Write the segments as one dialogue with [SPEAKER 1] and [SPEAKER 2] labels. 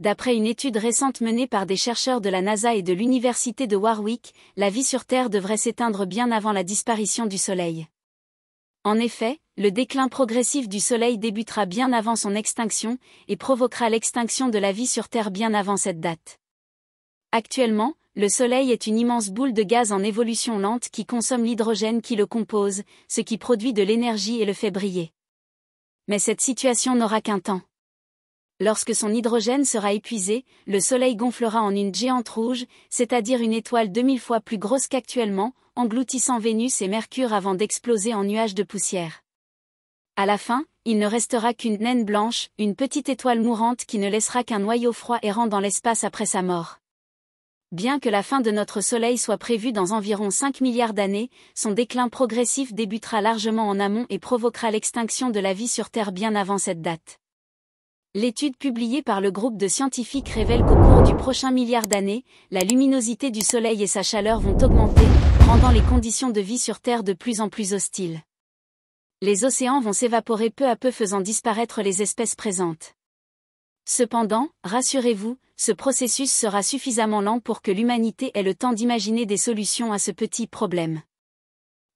[SPEAKER 1] D'après une étude récente menée par des chercheurs de la NASA et de l'Université de Warwick, la vie sur Terre devrait s'éteindre bien avant la disparition du Soleil. En effet, le déclin progressif du Soleil débutera bien avant son extinction et provoquera l'extinction de la vie sur Terre bien avant cette date. Actuellement, le Soleil est une immense boule de gaz en évolution lente qui consomme l'hydrogène qui le compose, ce qui produit de l'énergie et le fait briller. Mais cette situation n'aura qu'un temps. Lorsque son hydrogène sera épuisé, le Soleil gonflera en une géante rouge, c'est-à-dire une étoile 2000 fois plus grosse qu'actuellement, engloutissant Vénus et Mercure avant d'exploser en nuages de poussière. À la fin, il ne restera qu'une naine blanche, une petite étoile mourante qui ne laissera qu'un noyau froid errant dans l'espace après sa mort. Bien que la fin de notre Soleil soit prévue dans environ 5 milliards d'années, son déclin progressif débutera largement en amont et provoquera l'extinction de la vie sur Terre bien avant cette date. L'étude publiée par le groupe de scientifiques révèle qu'au cours du prochain milliard d'années, la luminosité du Soleil et sa chaleur vont augmenter, rendant les conditions de vie sur Terre de plus en plus hostiles. Les océans vont s'évaporer peu à peu faisant disparaître les espèces présentes. Cependant, rassurez-vous, ce processus sera suffisamment lent pour que l'humanité ait le temps d'imaginer des solutions à ce petit problème.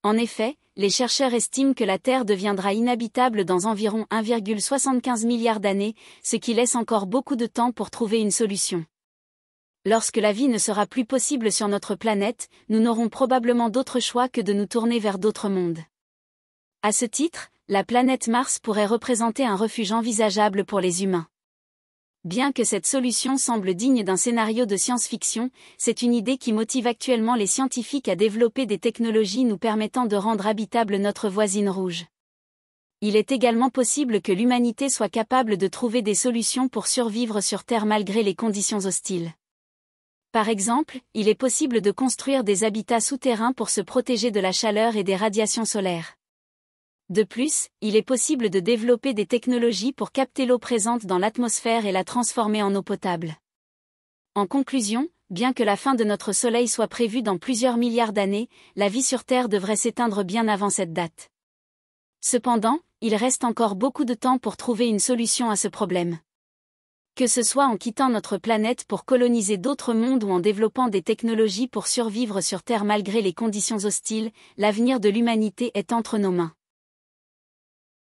[SPEAKER 1] En effet, les chercheurs estiment que la Terre deviendra inhabitable dans environ 1,75 milliard d'années, ce qui laisse encore beaucoup de temps pour trouver une solution. Lorsque la vie ne sera plus possible sur notre planète, nous n'aurons probablement d'autre choix que de nous tourner vers d'autres mondes. À ce titre, la planète Mars pourrait représenter un refuge envisageable pour les humains. Bien que cette solution semble digne d'un scénario de science-fiction, c'est une idée qui motive actuellement les scientifiques à développer des technologies nous permettant de rendre habitable notre voisine rouge. Il est également possible que l'humanité soit capable de trouver des solutions pour survivre sur Terre malgré les conditions hostiles. Par exemple, il est possible de construire des habitats souterrains pour se protéger de la chaleur et des radiations solaires. De plus, il est possible de développer des technologies pour capter l'eau présente dans l'atmosphère et la transformer en eau potable. En conclusion, bien que la fin de notre Soleil soit prévue dans plusieurs milliards d'années, la vie sur Terre devrait s'éteindre bien avant cette date. Cependant, il reste encore beaucoup de temps pour trouver une solution à ce problème. Que ce soit en quittant notre planète pour coloniser d'autres mondes ou en développant des technologies pour survivre sur Terre malgré les conditions hostiles, l'avenir de l'humanité est entre nos mains.